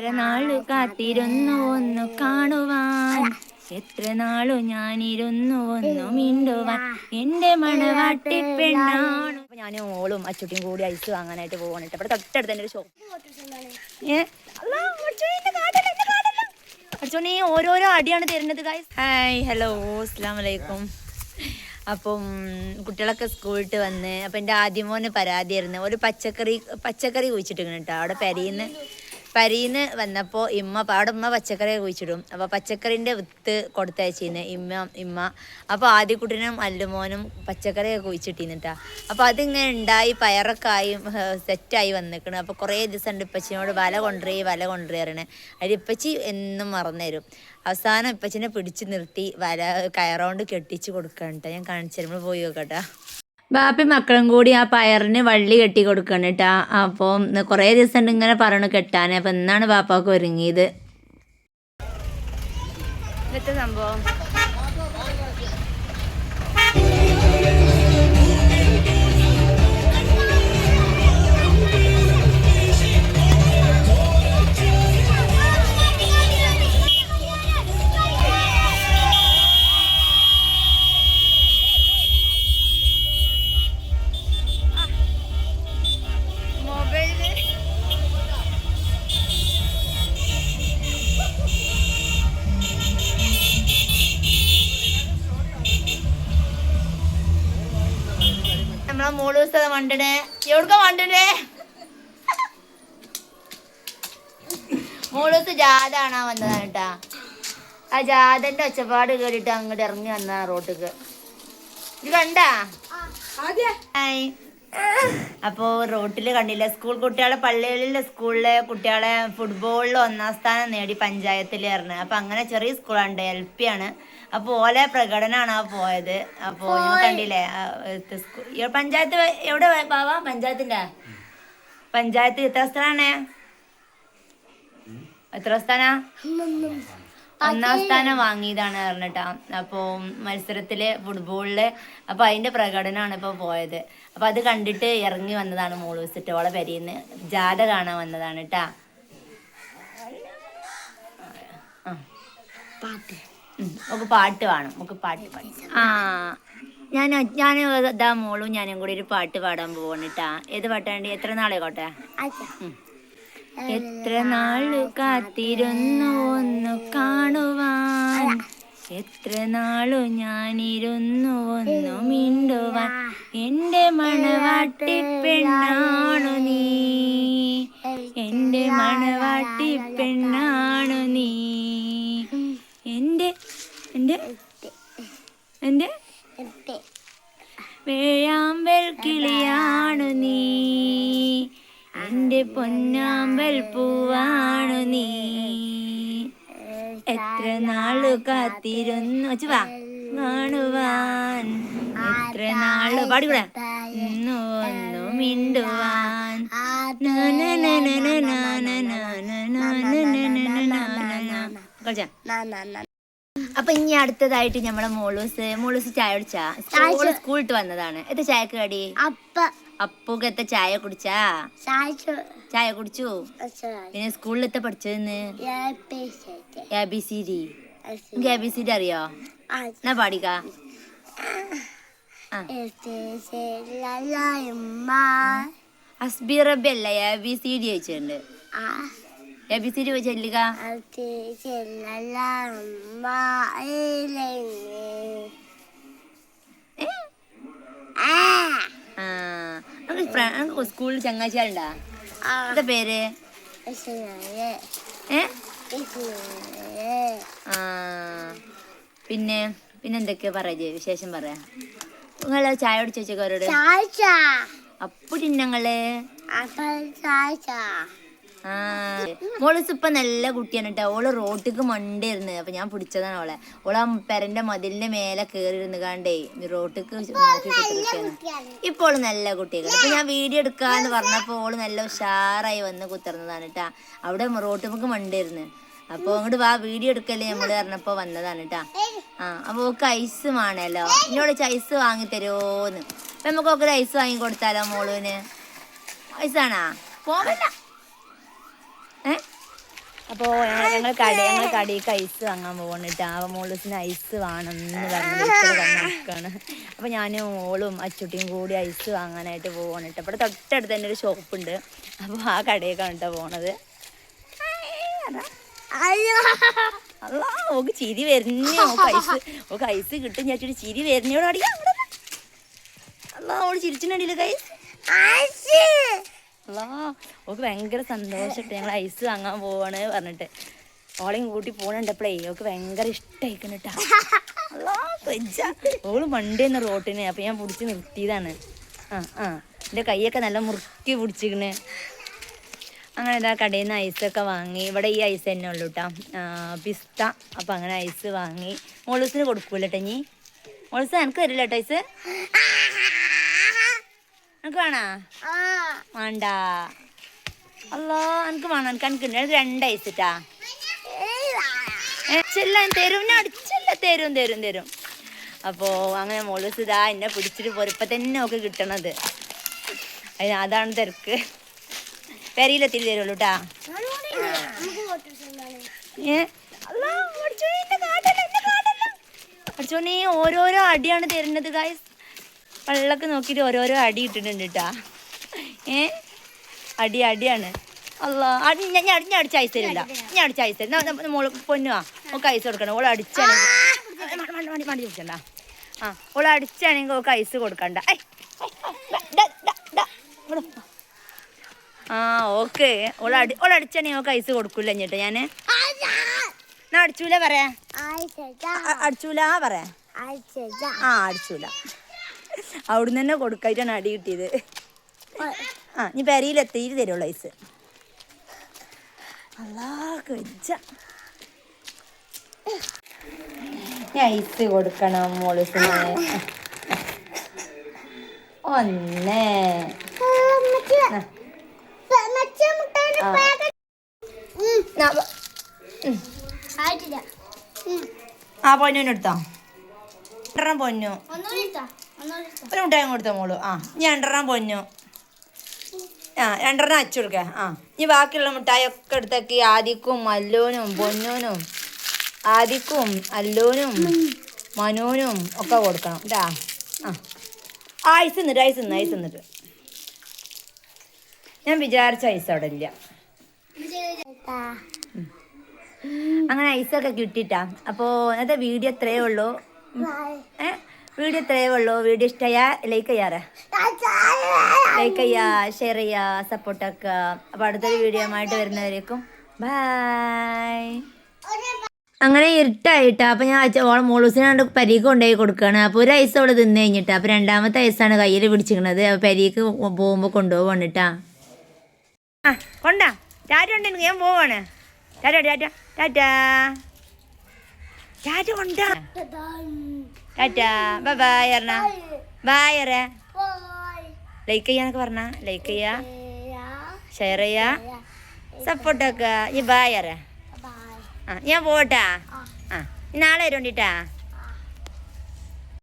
എത്ര നാളു കാത്തിരുന്നു ഒന്നു കാണുവാൻ, എത്ര നാളു ഞാനിരുന്നു ഒന്നു മിണ്ടുവാൻ, എന്റെ മണവാട്ടി പെണ്ണാണു. അപ്പൊ ഞാനും ഓളും അച്ചുട്ടിയും കൂടി ഐസ് വാങ്ങാനായിട്ട് പോവാണ്. ഇവിടെ തൊട്ടടുത്ത് തന്നെ ഒരു ഷോപ്പ്. അർച്ചോണി ഓരോരോ അടിയാണ് തരുന്നത്. ഹായ്, ഹലോ, അസ്സലാമു അലൈക്കും. അപ്പം കുട്ടികളൊക്കെ സ്കൂളിട്ട് വന്ന്, അപ്പം എൻ്റെ ആദ്യമോന് പരാതിയായിരുന്നു. ഒരു പച്ചക്കറി കുഴിച്ചിട്ടിങ്ങനെ കേട്ടോ. അവിടെ പരിന്ന് വന്നപ്പോൾ അവിടെ ഉമ്മ പച്ചക്കറിയൊക്കെ കുഴിച്ചിടും. അപ്പോൾ പച്ചക്കറിൻ്റെ വിത്ത് കൊടുത്തയച്ചിരുന്നു ഇമ്മ. അപ്പോൾ ആദ്യക്കുട്ടനും അല്ലുമോനും പച്ചക്കറിയൊക്കെ കുഴിച്ചിട്ടിരുന്നിട്ടാ. അപ്പോൾ അതിങ്ങനെ ഉണ്ടായി പയറൊക്കെ ആയി സെറ്റായി വന്നിക്കണം. അപ്പോൾ കുറേ ദിവസം ഉണ്ട് ഇപ്പച്ചിനോട് വല കൊണ്ടുവരണേ. അതിൽ ഇപ്പച്ചി എന്നും മറന്നു തരും. അവസാനം ഇപ്പച്ചിനെ പിടിച്ച് നിർത്തി വല കയറോണ്ട് കെട്ടിച്ച് കൊടുക്കണ്ട. ഞാൻ കാണിച്ചു തരും, നമ്മൾ പോയി നോക്കട്ടാ. ബാപ്പി മക്കളും കൂടി ആ പയറിന് വള്ളി കെട്ടി കൊടുക്കണം കേട്ടാ. അപ്പോൾ കുറേ ദിവസം ഉണ്ട് ഇങ്ങനെ പറയണു കെട്ടാൻ. അപ്പം എന്നാണ് ബാപ്പാക്ക് ഒരുങ്ങിയത്. ഇന്നത്തെ സംഭവം നമ്മളെ മൂന്ന് ദിവസം വണ്ടണേ. എവിടുക്ക വണ്ടണേ? മൂന്ന് ദിവസം ജാഥ കാണാൻ വന്നതാണ് കേട്ടാ. ആ ജാഥന്റെ ഒച്ചപ്പാട് കേട്ടിട്ട് അങ്ങോട്ട് ഇറങ്ങി വന്ന റോട്ടിക്ക്. ഇത് കണ്ടാ? അപ്പോ റോട്ടില് കണ്ടില്ല. സ്കൂൾ കുട്ടികളെ പള്ളികളിലെ സ്കൂളിലെ കുട്ടികളെ ഫുട്ബോളിൽ 1ാം സ്ഥാനം നേടി പഞ്ചായത്തിലായിരുന്നു. അപ്പൊ അങ്ങനെ ചെറിയ സ്കൂളുണ്ട്, LP ആണ്. അപ്പൊ ഓലെ പ്രകടനമാണ് ആ പോയത്. അപ്പൊ ഞാൻ കണ്ടില്ലേ പഞ്ചായത്ത് എവിടെ ബാവാ? പഞ്ചായത്ത് എത്ര സ്ഥാനാണ്? എത്ര സ്ഥാനാ? 1ാം സ്ഥാനം വാങ്ങിയതാണ് പറഞ്ഞിട്ടാ. അപ്പോൾ മത്സരത്തില് ഫുട്ബോളില്. അപ്പൊ അതിന്റെ പ്രകടനമാണ് ഇപ്പൊ പോയത്. അപ്പൊ അത് കണ്ടിട്ട് ഇറങ്ങി വന്നതാണ് മോളൂസിട്ട്. ഓളെ പെരീന്ന് ജാഥ കാണാൻ വന്നതാണ് കേട്ടാ. നമുക്ക് പാട്ട് വേണം. നമുക്ക് പാട്ട് പാടി. ഞാൻ ഇതാ മോളും ഞാനും കൂടി ഒരു പാട്ട് പാടാൻ പോവാണിട്ടാ. ഏത് പാട്ടാണ്ടി? എത്ര നാളായിക്കോട്ടെ. എത്ര നാളു കാത്തിരുന്നു ഒന്നു കാണുവാൻ, എത്ര നാളു ഞാനിരുന്നു ഒന്നു മിണ്ടുവാൻ, എന്റെ മണവാട്ടി പെണ്ണാണു നീ, എന്റെ മണവാട്ടി പെണ്ണാണു നീ, എന്റെ എന്റെ എന്റെ വേഴാമ്പൽ കിളിയാണു നീ, എന്റെ പൊന്നാമ്പൽ പൂവാണു നീ, എത്ര നാളു കാത്തിരുന്നു വാ കാണുവാൻ, എത്ര നാളു പാടിക്കൂടെ ഒന്നു മിണ്ടുവാൻ. അപ്പൊ ഇനി അടുത്തതായിട്ട് നമ്മളെ മോളൂസ് ചായ കുടിച്ചാ? സ്കൂളിട്ട് വന്നതാണ്. എത്ര ചായക്ക് കടി? അപ്പൊക്കെ എത്ര ചായ കുടിച്ചാ? ചായ കുടിച്ചു. പിന്നെ സ്കൂളിൽ എത്ര പഠിച്ചതെന്ന്? ABCD. എനിക്ക് ABCD അറിയോ? എന്നാ പാടിക്ക. ഹസ്ബി റബ്ബി അല്ല, ABCD ചോദിച്ചിട്ടുണ്ട്. ABCD ചെല്ലുക. സ്കൂളിൽ ചങ്ങാഴ്ചകളുണ്ടാ? എന്താ പേര്? പിന്നെ എന്തൊക്കെയാ പറയാ വിശേഷം പറയാ. നിങ്ങള് ചായ കുടിച്ച് വെച്ചവരോട് അപ്പടി ഞങ്ങള് മോളൂസ് ഇപ്പൊ നല്ല കുട്ടിയാണ് കേട്ടോ. ഓള് റോട്ടിക്ക് മണ്ടായിരുന്നു. അപ്പൊ ഞാൻ പിടിച്ചതാണ് ഓളെ. ഓളാ പെരന്റെ മതിലിന്റെ മേലെ കേറിയിരുന്നു കാണ്ടേ റോട്ടിക്ക് നോക്കി കുത്തിരിക്കാണ്. ഇപ്പോൾ ഓള് നല്ല കുട്ടിയാണ്. ഇപ്പൊ ഞാൻ വീഡിയോ എടുക്കാന്ന് പറഞ്ഞപ്പോ ഓള് നല്ല ഉഷാറായി വന്ന് കുത്തിർന്നതാണ് കേട്ടാ. അവിടെ റോട്ടിക്ക് മണ്ടായിരുന്നു. അപ്പൊ അങ്ങോട്ട് വാ വീഡിയോ എടുക്കല്ലേ നമ്മള് പറഞ്ഞപ്പോ വന്നതാണ് കേട്ടാ. അപ്പൊ ഓക്ക് ഐസ് വേണല്ലോ. എന്നോട് ഐസ് വാങ്ങി തരുമോന്ന്. അപ്പൊ നമുക്കൊക്കെ ഐസ് വാങ്ങി കൊടുത്താലോ മോളൂന്? ഐസാണാ? പോവല്ല. അപ്പോൾ ഞങ്ങൾ കടയിലേക്ക് ഐസ് വാങ്ങാൻ പോകണിട്ടാ. അപ്പോൾ മോളൂസിന് ഐസ് വേണമെന്ന് പറഞ്ഞ് നിൽക്കുകയാണ്. അപ്പോൾ ഞാനും ഓളും അച്ചുട്ടിയും കൂടി ഐസ് വാങ്ങാനായിട്ട് പോകണിട്ട്. ഇവിടെ തൊട്ടടുത്ത് തന്നെ ഒരു ഷോപ്പുണ്ട്. അപ്പോൾ ആ കടയിലേക്കാണ് കേട്ടോ പോണത്. അല്ല ഓക്ക് ചിരി വരുന്നേ. ഓക്ക് ഐസ് കിട്ടും ചേച്ചിട്ട് ചിരി വരുന്നോട് അടിയാ. അല്ല ഓള് ചിരിച്ചിട്ടുണ്ടല്ലോ കൈസ്. അല്ലാ ഓക്ക് ഭയങ്കര സന്തോഷട്ടെ. ഞങ്ങൾ ഐസ് വാങ്ങാൻ പോവാണ് പറഞ്ഞിട്ട് ഓളെയും കൂട്ടി പോകണുണ്ടപ്പോഴേ ഓക്ക് ഭയങ്കര ഇഷ്ടമായിക്കണം കേട്ടാ. അല്ലാ കൊജ്ജ ഓള് മണ്ടേന്ന് റോട്ടിന്. അപ്പം ഞാൻ പിടിച്ച് നിർത്തിയതാണ്. എൻ്റെ കൈയൊക്കെ നല്ല മുറുക്കി പിടിച്ചിക്കണ്. അങ്ങനെ ഇതാ കടയിൽ നിന്ന് ഐസൊക്കെ വാങ്ങി. ഇവിടെ ഈ ഐസ് തന്നെ ഉള്ളൂ കേട്ടോ, പിസ്ത. അപ്പം അങ്ങനെ ഐസ് വാങ്ങി. മോളൂസിന് കൊടുക്കൂല കേട്ടോ. ഇനി മോളൂസ് എനിക്ക് തരില്ല കേട്ടോ ഐസ്. എനിക്ക് വേണോ? വേണ്ട. അല്ലോ എനിക്ക് വേണം. എനിക്ക് 2 ഐസ് ഇട്ടാ. ചെല്ലാം തരും. ഞാൻ അടിച്ചല്ല തരും. അപ്പോൾ അങ്ങനെ മോളൂസ് ഇതാ എന്നെ പിടിച്ചിട്ട് പോരപ്പം തന്നെ ഒക്കെ കിട്ടണത്. അതാണ് തിരക്ക്. പെരയിലെത്തിരി തരുള്ളൂ കേട്ടാ. അടിച്ചോണേ ഓരോരോ അടിയാണ് തരുന്നത് ഗായ്സ്. വെള്ളമൊക്കെ നോക്കിയിട്ട് ഓരോരോ അടി ഇട്ടിട്ടുണ്ട് കേട്ടാ. അടിയാണ്. അല്ലാ ഞാൻ അടിച്ച ഐസ് തരില്ല. ഞാൻ അടിച്ച ഐസ് തരും. മോള് പൊന്നുവാ ഓക്ക് ഐസ് കൊടുക്കണം. ഓള് അടിച്ചാണെങ്കിൽ മടി ചോദിച്ചണ്ട. ഓള് അടിച്ചാണെങ്കിൽ ഓക്ക് ഐസ് കൊടുക്കണ്ട. ഓക്കെ ഓളടിച്ചാണെങ്കിൽ ഓക്ക് ഐസ് കൊടുക്കൂല. എന്നിട്ട് ഞാൻ അടിച്ചൂല പറയാ. അടിച്ചൂല പറയാ. അടിച്ചൂല. അവിടുന്ന് തന്നെ കൊടുക്കായിട്ടാണ് അടി കിട്ടിയത്. നീ പെരയിലെത്തിയിട്ട് തരുള്ളൂ ഐസ്. അല്ലാ കൊജ്ജ. ഐസ് കൊടുക്കണം മോളൂസിന്. 1 പൊന്നുവിനെടുത്തോ? 2 പൊന്നു. ഒരു മുട്ടായി കൊടുത്തോ മോളു. ഞാൻ 2 പൊന്നു. 2 അച്ചു കൊടുക്ക. ഈ ബാക്കിയുള്ള മിഠായി ഒക്കെ എടുത്തേക്ക് ആദിക്കും അല്ലോനും പൊന്നൂനും ആദിക്കും അല്ലോനും മനോനും ഒക്കെ കൊടുക്കണം കേട്ടാ. ഐസ് തിന്നിട്ട് ഞാൻ വിചാരിച്ച ഐസ് അവിടെ ഇല്ല. അങ്ങനെ ഐസൊക്കെ കിട്ടിട്ടാ. അപ്പോൾ ഇന്നത്തെ വീഡിയോ ഇത്രയേ ഉള്ളൂ. വീഡിയോ ഇഷ്ടമായ ലൈക്ക് ചെയ്യാറേ. ലൈക്ക് ചെയ്യാ, ഷെയർ ചെയ്യാ, സപ്പോർട്ടാക്കുക. അപ്പോൾ അടുത്തൊരു വീഡിയോ ആയിട്ട് വരുന്നവരേക്കും ബൈ. അങ്ങനെ ഇരുട്ടായിട്ടാ. അപ്പം ഞാൻ മോളൂസിനാണ്ട് പരീക്ക് കൊണ്ടുപോയി കൊടുക്കുകയാണ്. അപ്പോൾ ഒരു ഐസ് അവൾ തിന്നു കഴിഞ്ഞിട്ടാ. അപ്പോൾ 2ാമത്തെ ഐസാണ് കയ്യിൽ പിടിച്ചിരിക്കണത്. അപ്പോൾ പരീക്ക് പോകുമ്പോൾ കൊണ്ടുപോവാണ് കേട്ടാ. കൊണ്ടാ ടാറ്റ ഉണ്ടെങ്കിൽ ഞാൻ പോവാണ്. ടാറ്റ കൊണ്ടാ. ടാറ്റ ബൈ പറഞ്ഞ ബായ് അറ. ലൈക്ക് ചെയ്യാന്നൊക്കെ പറഞ്ഞ ലൈക്ക് ചെയ്യാ, ഷെയർ ചെയ്യാ, സപ്പോർട്ടൊക്കെ. ഈ ബായ് അറ. ഞാൻ പോട്ടാ. നാളെ വരുണ്ടിട്ടാ.